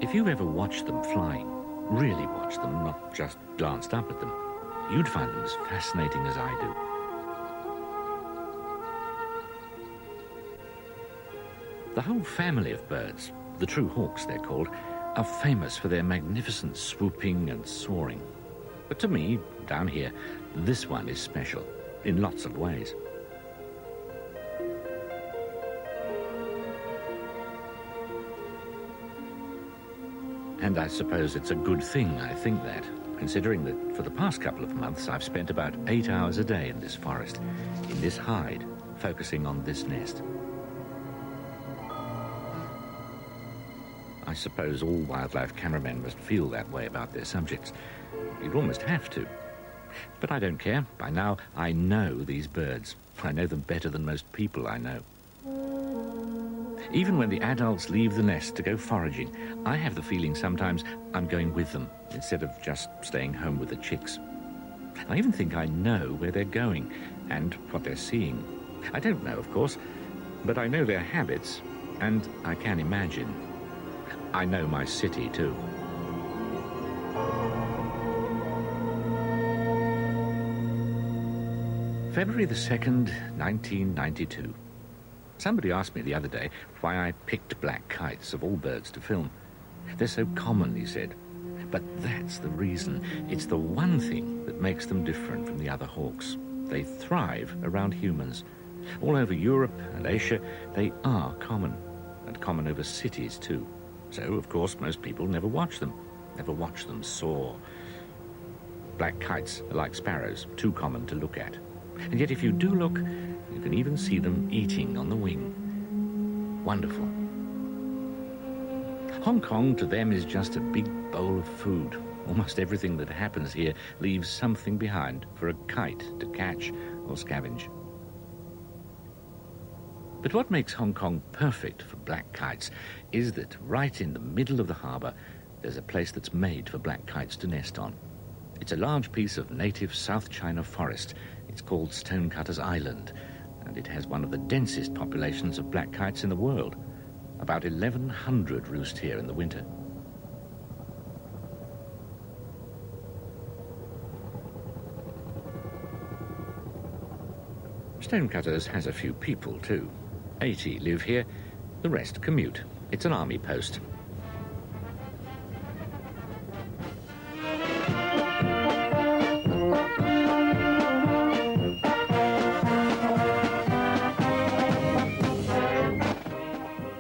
If you've ever watched them flying, really watched them, not just glanced up at them, you'd find them as fascinating as I do. The whole family of birds, the true hawks they're called, are famous for their magnificent swooping and soaring. But to me, down here, this one is special in lots of ways. And I suppose it's a good thing I think that, considering that for the past couple of months I've spent about 8 hours a day in this forest, in this hide, focusing on this nest. I suppose all wildlife cameramen must feel that way about their subjects. You'd almost have to. But I don't care. By now, I know these birds. I know them better than most people I know. Even when the adults leave the nest to go foraging, I have the feeling sometimes I'm going with them instead of just staying home with the chicks. I even think I know where they're going and what they're seeing. I don't know, of course, but I know their habits, and I can imagine. I know my city, too. February the 2nd, 1992. Somebody asked me the other day why I picked black kites of all birds to film. They're so common, he said. But that's the reason. It's the one thing that makes them different from the other hawks. They thrive around humans. All over Europe and Asia, they are common, and common over cities, too. So, of course, most people never watch them soar. Black kites are like sparrows, too common to look at. And yet if you do look, you can even see them eating on the wing. Wonderful. Hong Kong to them is just a big bowl of food. Almost everything that happens here leaves something behind for a kite to catch or scavenge. But what makes Hong Kong perfect for black kites is that right in the middle of the harbour, there's a place that's made for black kites to nest on. It's a large piece of native South China forest. It's called Stonecutters Island, and it has one of the densest populations of black kites in the world. About 1,100 roost here in the winter. Stonecutters has a few people, too. 80 live here, the rest commute. It's an army post.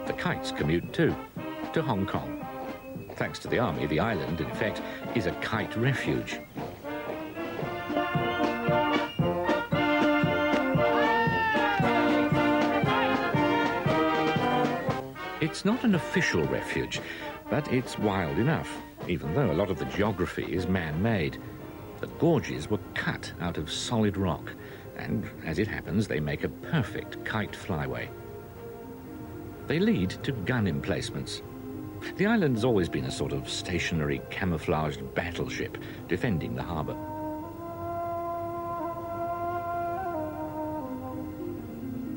The kites commute too, to Hong Kong. Thanks to the army, the island, in effect, is a kite refuge. It's not an official refuge, but it's wild enough, even though a lot of the geography is man-made. The gorges were cut out of solid rock, and, as it happens, they make a perfect kite flyway. They lead to gun emplacements. The island's always been a sort of stationary, camouflaged battleship defending the harbour.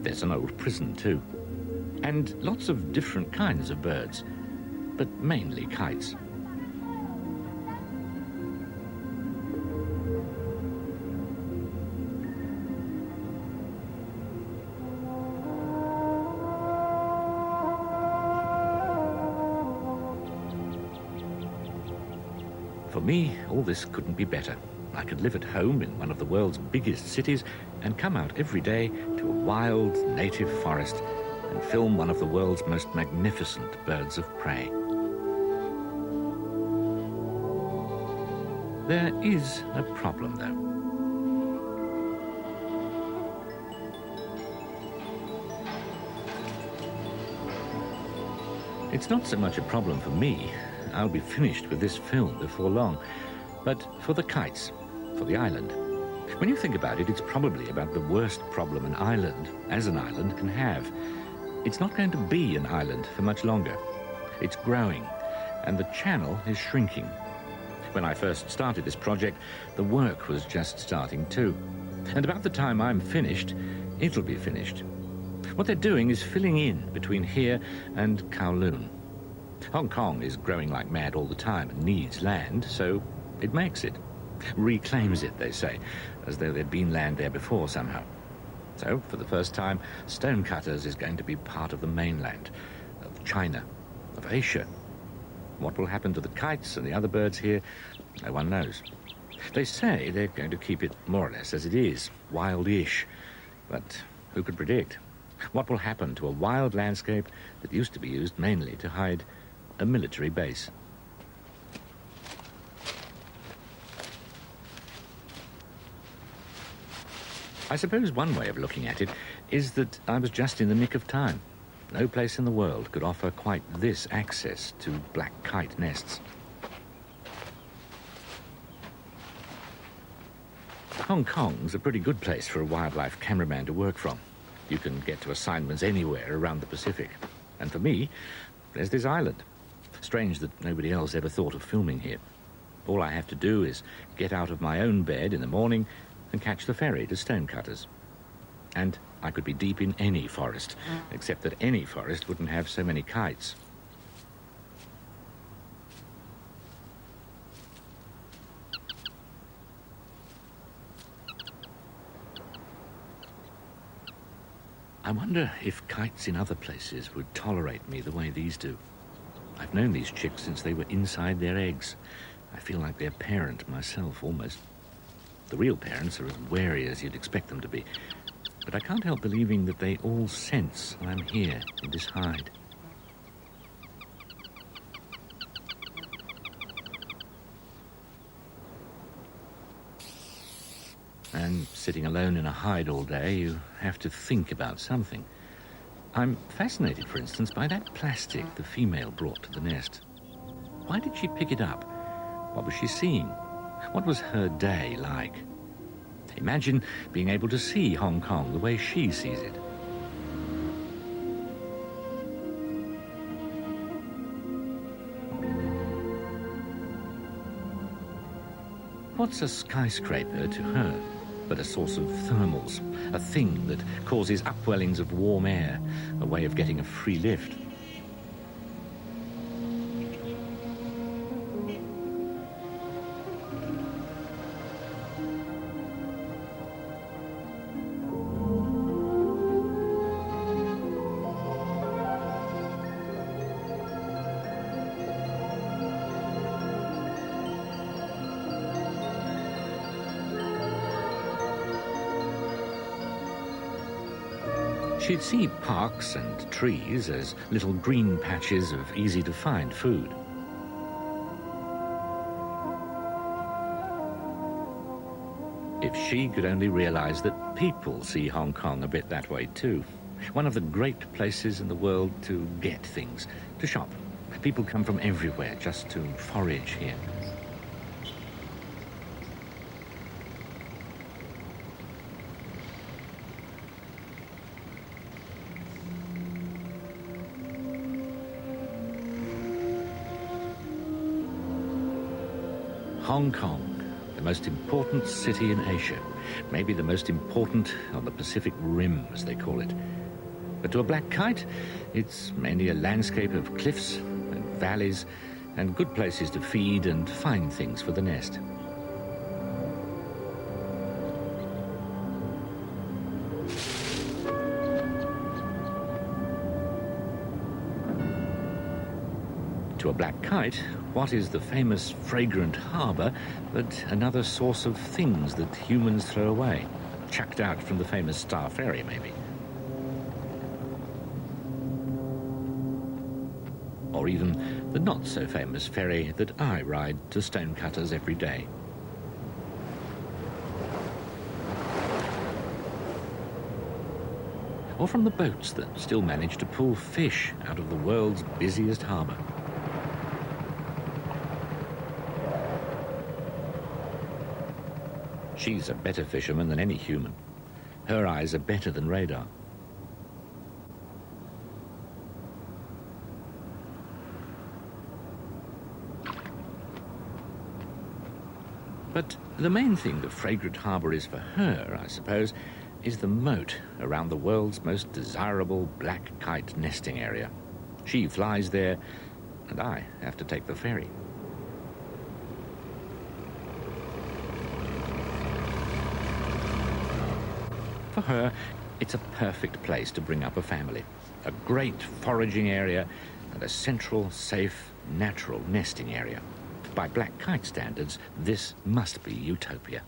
There's an old prison, too. And lots of different kinds of birds, but mainly kites. For me, all this couldn't be better. I could live at home in one of the world's biggest cities and come out every day to a wild native forest and film one of the world's most magnificent birds of prey. There is a problem, though. It's not so much a problem for me. I'll be finished with this film before long. But for the kites, for the island. When you think about it, it's probably about the worst problem an island, as an island, can have. It's not going to be an island for much longer. It's growing, and the channel is shrinking. When I first started this project, the work was just starting too. And about the time I'm finished, it'll be finished. What they're doing is filling in between here and Kowloon. Hong Kong is growing like mad all the time and needs land, so it makes it. Reclaims it, they say, as though there'd been land there before somehow. So, for the first time, Stonecutters is going to be part of the mainland, of China, of Asia. What will happen to the kites and the other birds here, no one knows. They say they're going to keep it more or less as it is, wild-ish. But who could predict? What will happen to a wild landscape that used to be used mainly to hide a military base? I suppose one way of looking at it is that I was just in the nick of time. No place in the world could offer quite this access to black kite nests. Hong Kong's a pretty good place for a wildlife cameraman to work from. You can get to assignments anywhere around the Pacific. And for me, there's this island. Strange that nobody else ever thought of filming here. All I have to do is get out of my own bed in the morning and catch the ferry to Stonecutters. And I could be deep in any forest, except that any forest wouldn't have so many kites. I wonder if kites in other places would tolerate me the way these do. I've known these chicks since they were inside their eggs. I feel like their parent myself, almost. The real parents are as wary as you'd expect them to be. But I can't help believing that they all sense I'm here in this hide. And sitting alone in a hide all day, you have to think about something. I'm fascinated, for instance, by that plastic the female brought to the nest. Why did she pick it up? What was she seeing? What was her day like? Imagine being able to see Hong Kong the way she sees it. What's a skyscraper to her but a source of thermals, a thing that causes upwellings of warm air, a way of getting a free lift? She'd see parks and trees as little green patches of easy-to-find food. If she could only realize that people see Hong Kong a bit that way too. One of the great places in the world to get things, to shop. People come from everywhere just to forage here. Hong Kong, the most important city in Asia, maybe the most important on the Pacific Rim, as they call it. But to a black kite, it's mainly a landscape of cliffs and valleys and good places to feed and find things for the nest. To a black kite, what is the famous fragrant harbour but another source of things that humans throw away, chucked out from the famous Star Ferry, maybe? Or even the not-so-famous ferry that I ride to Stonecutters every day. Or from the boats that still manage to pull fish out of the world's busiest harbour. She's a better fisherman than any human. Her eyes are better than radar. But the main thing the fragrant harbour is for her, I suppose, is the moat around the world's most desirable black kite nesting area. She flies there and I have to take the ferry. For her, it's a perfect place to bring up a family. A great foraging area and a central, safe, natural nesting area. By black kite standards, this must be utopia.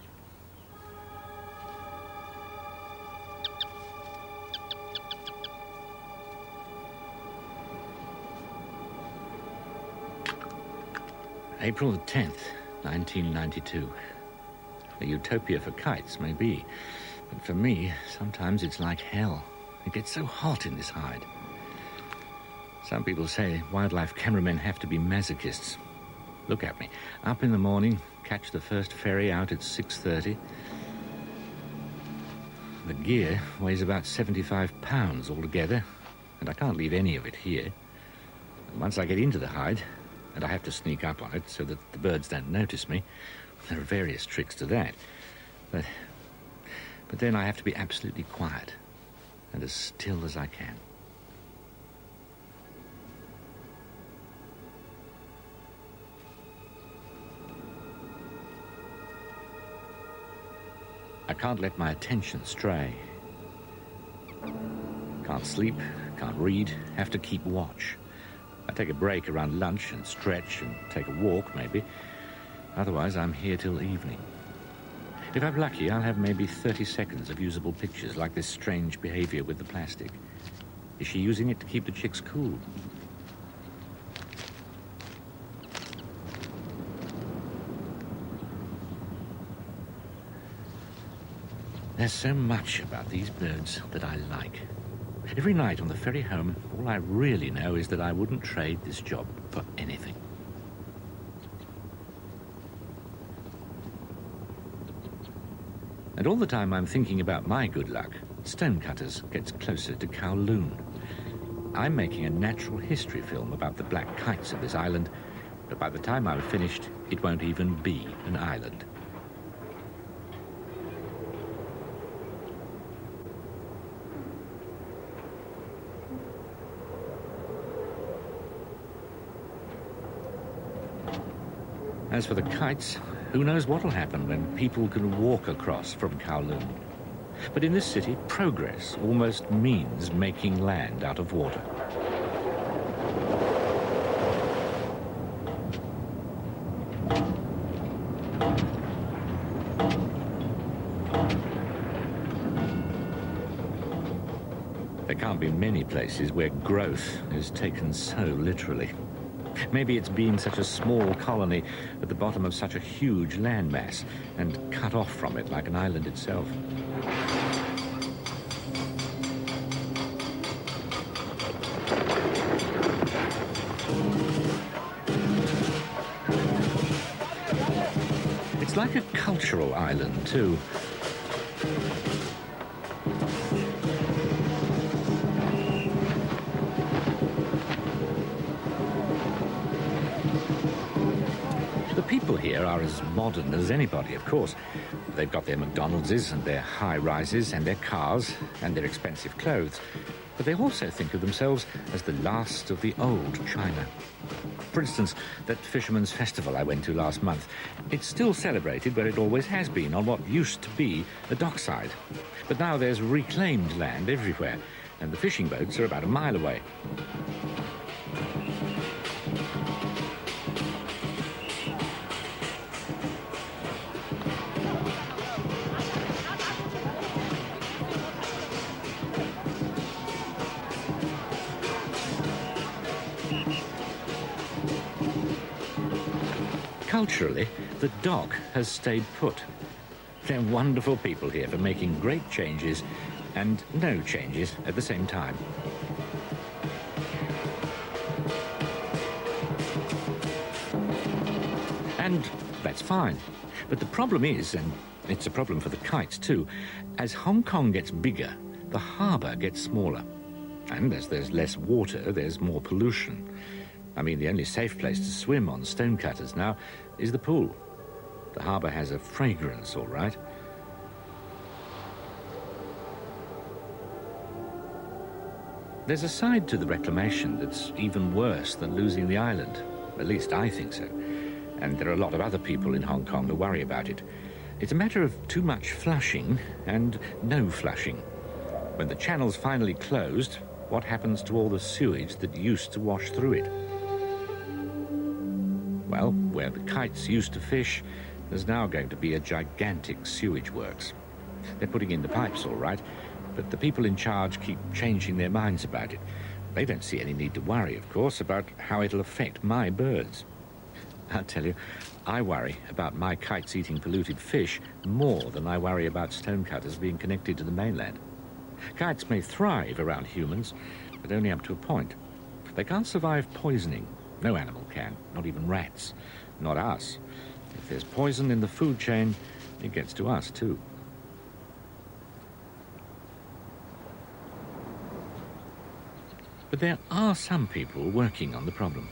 April the 10th, 1992. A utopia for kites, maybe. But for me, sometimes it's like hell. It gets so hot in this hide. Some people say wildlife cameramen have to be masochists. Look at me. Up in the morning, catch the first ferry out at 6:30. The gear weighs about 75 pounds altogether, and I can't leave any of it here. And once I get into the hide, and I have to sneak up on it so that the birds don't notice me, there are various tricks to that. But then I have to be absolutely quiet and as still as I can. I can't let my attention stray. Can't sleep, can't read, have to keep watch. I take a break around lunch and stretch and take a walk, maybe. Otherwise, I'm here till evening. If I'm lucky, I'll have maybe 30 seconds of usable pictures, like this strange behavior with the plastic. Is she using it to keep the chicks cool? There's so much about these birds that I like. Every night on the ferry home, all I really know is that I wouldn't trade this job for anything. And all the time I'm thinking about my good luck, Stonecutters gets closer to Kowloon. I'm making a natural history film about the black kites of this island, but by the time I'm finished, it won't even be an island. As for the kites, who knows what'll happen when people can walk across from Kowloon. But in this city, progress almost means making land out of water. There can't be many places where growth is taken so literally. Maybe it's been such a small colony at the bottom of such a huge landmass and cut off from it like an island itself. It's like a cultural island, too. People here are as modern as anybody, of course. They've got their McDonald's and their high-rises and their cars and their expensive clothes. But they also think of themselves as the last of the old China. For instance, that Fisherman's Festival I went to last month. It's still celebrated where it always has been, on what used to be a dockside. But now there's reclaimed land everywhere, and the fishing boats are about a mile away. Culturally, the dock has stayed put. They're wonderful people here for making great changes and no changes at the same time. And that's fine. But the problem is, and it's a problem for the kites too, as Hong Kong gets bigger, the harbour gets smaller. And as there's less water, there's more pollution. I mean, the only safe place to swim on Stonecutters now is the pool. The harbour has a fragrance, all right. There's a side to the reclamation that's even worse than losing the island. At least I think so. And there are a lot of other people in Hong Kong who worry about it. It's a matter of too much flushing and no flushing. When the channel's finally closed, what happens to all the sewage that used to wash through it? Well, where the kites used to fish, there's now going to be a gigantic sewage works. They're putting in the pipes all right, but the people in charge keep changing their minds about it. They don't see any need to worry, of course, about how it'll affect my birds. I'll tell you, I worry about my kites eating polluted fish more than I worry about stonecutters being connected to the mainland. Kites may thrive around humans, but only up to a point. They can't survive poisoning. No animal can, not even rats. Not us. If there's poison in the food chain, it gets to us too. But there are some people working on the problem.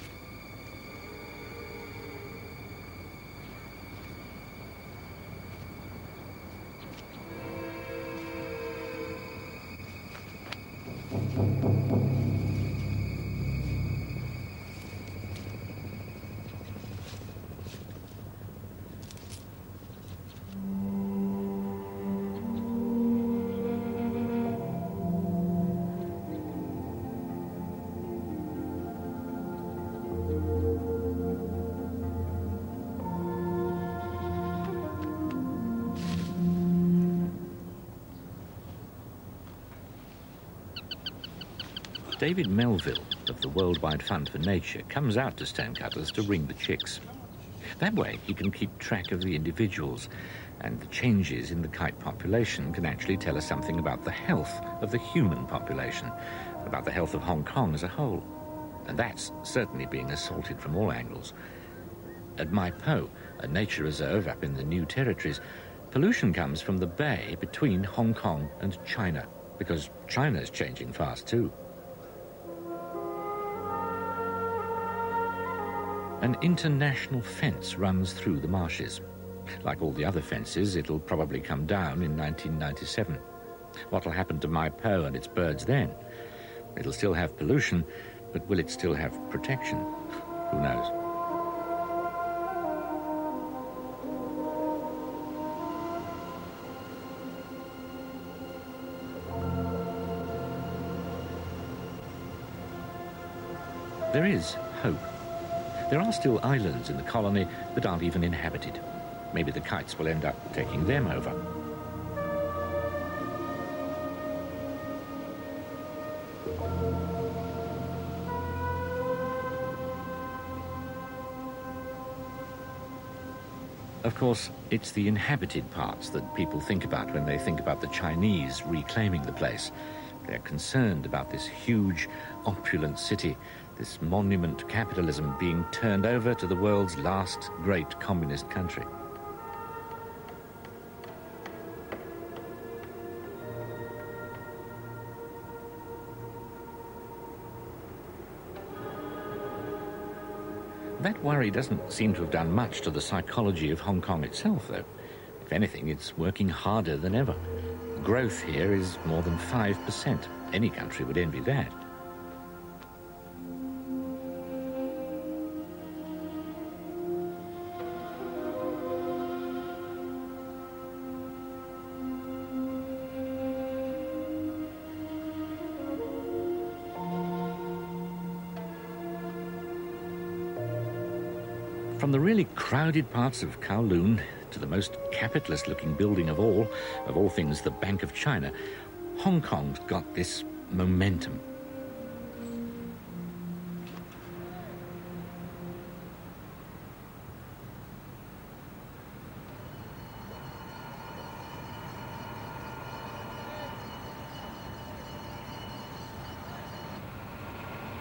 David Melville of the Worldwide Fund for Nature comes out to stonecutters to ring the chicks. That way he can keep track of the individuals, and the changes in the kite population can actually tell us something about the health of the human population, about the health of Hong Kong as a whole. And that's certainly being assaulted from all angles. At Mai Po, a nature reserve up in the New Territories, pollution comes from the bay between Hong Kong and China, because China's changing fast too. An international fence runs through the marshes. Like all the other fences, it'll probably come down in 1997. What'll happen to Mai Po and its birds then? It'll still have pollution, but will it still have protection? Who knows? There is hope. There are still islands in the colony that aren't even inhabited. Maybe the kites will end up taking them over. Of course, it's the inhabited parts that people think about when they think about the Chinese reclaiming the place. They're concerned about this huge, opulent city, this monument to capitalism being turned over to the world's last great communist country. That worry doesn't seem to have done much to the psychology of Hong Kong itself, though. If anything, it's working harder than ever. Growth here is more than 5%. Any country would envy that. From the really crowded parts of Kowloon to the most capitalist-looking building of all things, the Bank of China, Hong Kong's got this momentum.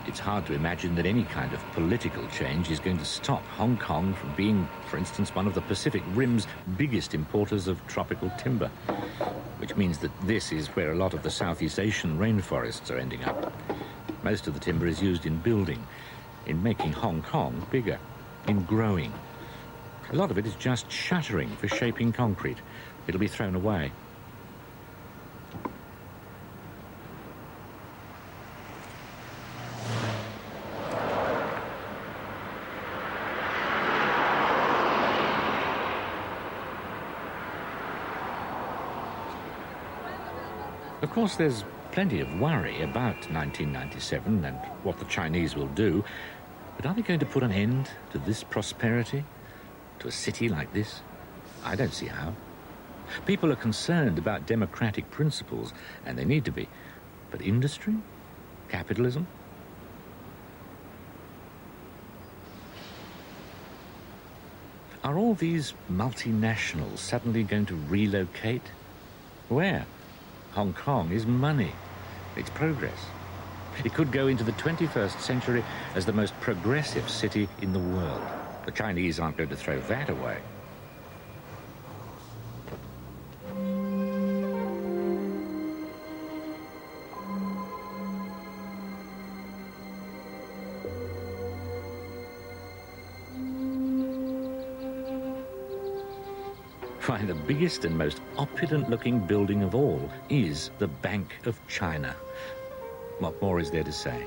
It's hard to imagine that any kind of political change is going to stop Hong Kong from being, for instance, one of the Pacific Rim's biggest importers of tropical timber, which means that this is where a lot of the Southeast Asian rainforests are ending up. Most of the timber is used in building, in making Hong Kong bigger, in growing. A lot of it is just shuttering for shaping concrete. It'll be thrown away. Of course, there's plenty of worry about 1997 and what the Chinese will do, but are they going to put an end to this prosperity? To a city like this? I don't see how. People are concerned about democratic principles, and they need to be. But industry? Capitalism? Are all these multinationals suddenly going to relocate? Where? Hong Kong is money. It's progress. It could go into the 21st century as the most progressive city in the world. The Chinese aren't going to throw that away. Why, the biggest and most opulent-looking building of all is the Bank of China. What more is there to say?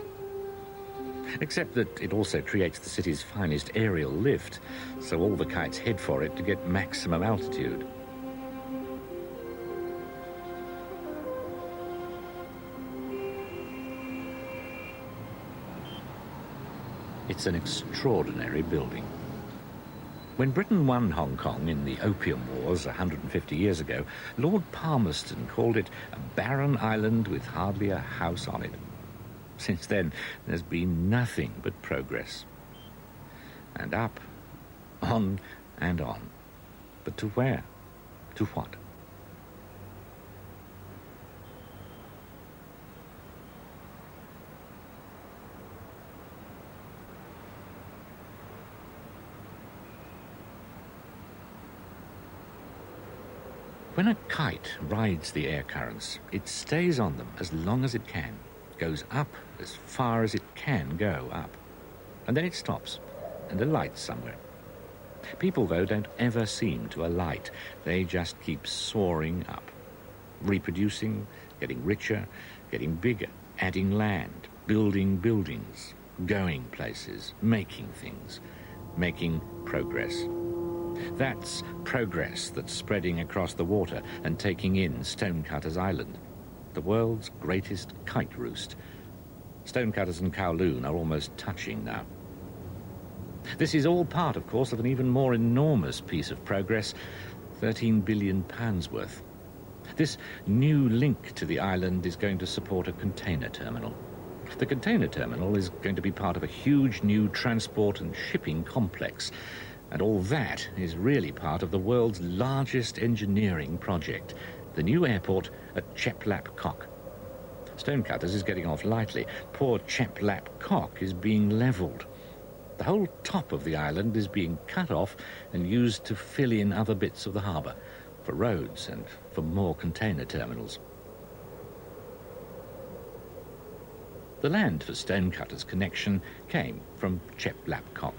Except that it also creates the city's finest aerial lift, so all the kites head for it to get maximum altitude. It's an extraordinary building. When Britain won Hong Kong in the Opium Wars 150 years ago, Lord Palmerston called it a barren island with hardly a house on it. Since then, there's been nothing but progress. And up, on and on. But to where? To what? When a kite rides the air currents, it stays on them as long as it can, goes up as far as it can go up, and then it stops and alights somewhere. People, though, don't ever seem to alight. They just keep soaring up, reproducing, getting richer, getting bigger, adding land, building buildings, going places, making things, making progress. That's progress that's spreading across the water and taking in Stonecutters Island, the world's greatest kite roost. Stonecutters and Kowloon are almost touching now. This is all part, of course, of an even more enormous piece of progress, £13 billion worth. This new link to the island is going to support a container terminal. The container terminal is going to be part of a huge new transport and shipping complex. And all that is really part of the world's largest engineering project, the new airport at Chep Lap Kok. Stonecutters is getting off lightly. Poor Chep Lap Kok is being levelled. The whole top of the island is being cut off and used to fill in other bits of the harbour, for roads and for more container terminals. The land for Stonecutters' connection came from Chep Lap Kok.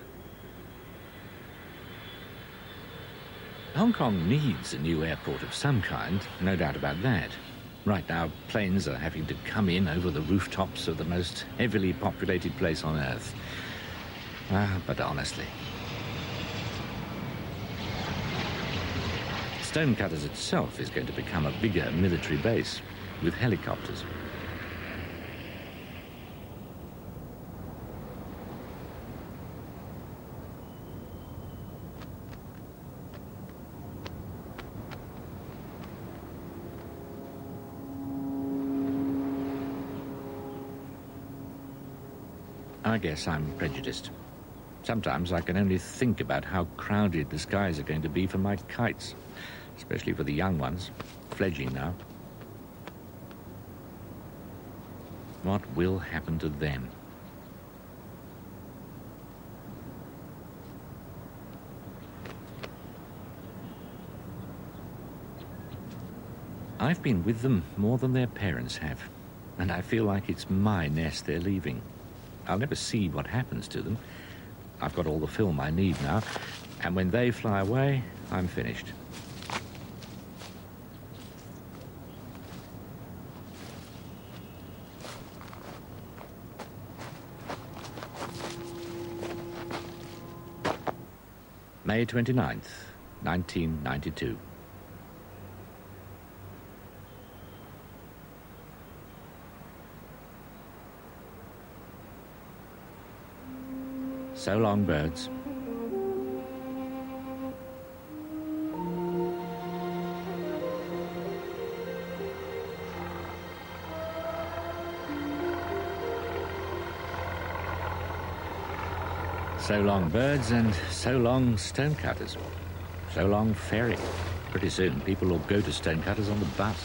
Hong Kong needs a new airport of some kind, no doubt about that. Right now, planes are having to come in over the rooftops of the most heavily populated place on Earth. But honestly. Stonecutters itself is going to become a bigger military base, with helicopters. I guess I'm prejudiced. Sometimes I can only think about how crowded the skies are going to be for my kites, especially for the young ones, fledgling now. What will happen to them? I've been with them more than their parents have, and I feel like it's my nest they're leaving. I'll never see what happens to them. I've got all the film I need now, and when they fly away, I'm finished. May 29th, 1992. So long, birds. So long, birds, and so long, stonecutters. So long, ferry. Pretty soon, people will go to stonecutters on the bus.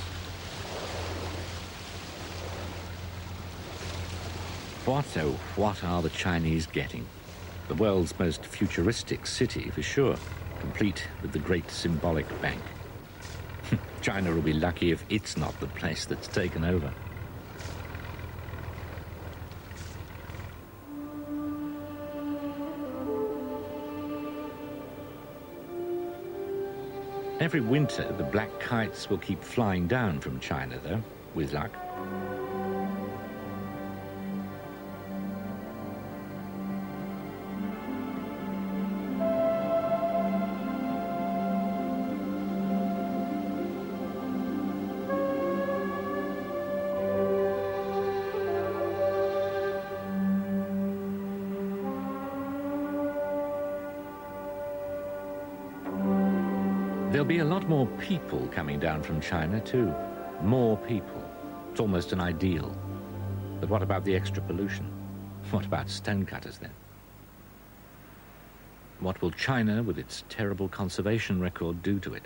What are the Chinese getting? The world's most futuristic city, for sure, complete with the great symbolic bank. China will be lucky if it's not the place that's taken over. Every winter, the black kites will keep flying down from China, though, with luck. There'll be a lot more people coming down from China, too. More people. It's almost an ideal. But what about the extra pollution? What about stonecutters, then? What will China, with its terrible conservation record, do to it?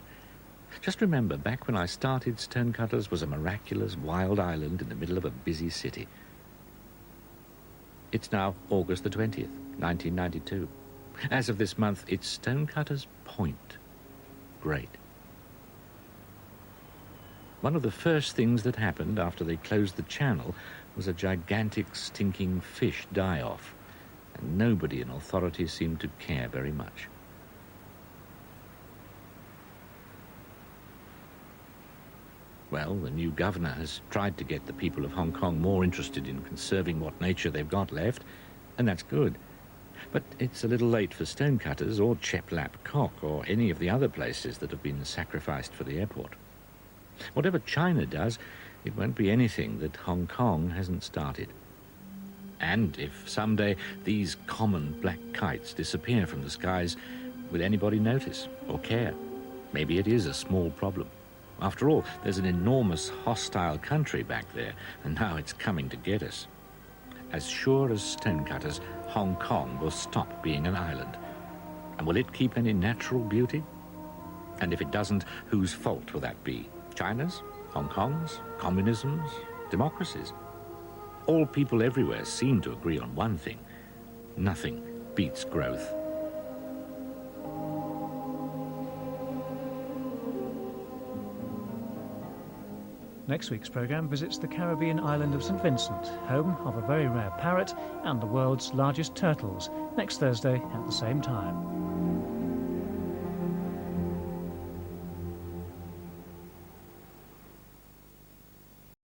Just remember, back when I started, Stonecutters was a miraculous wild island in the middle of a busy city. It's now August the 20th, 1992. As of this month, it's Stonecutters Point. Great. One of the first things that happened after they closed the channel was a gigantic stinking fish die-off, and nobody in authority seemed to care very much. Well, the new governor has tried to get the people of Hong Kong more interested in conserving what nature they've got left, and that's good. But it's a little late for stonecutters or Chep Lap Kok or any of the other places that have been sacrificed for the airport. Whatever China does, it won't be anything that Hong Kong hasn't started. And if someday these common black kites disappear from the skies, will anybody notice or care? Maybe it is a small problem. After all, there's an enormous hostile country back there, and now it's coming to get us. As sure as stonecutters, Hong Kong will stop being an island. And will it keep any natural beauty? And if it doesn't, whose fault will that be? China's? Hong Kong's? Communism's? Democracy's? All people everywhere seem to agree on one thing. Nothing beats growth. Next week's programme visits the Caribbean island of St Vincent, home of a very rare parrot and the world's largest turtles, next Thursday at the same time.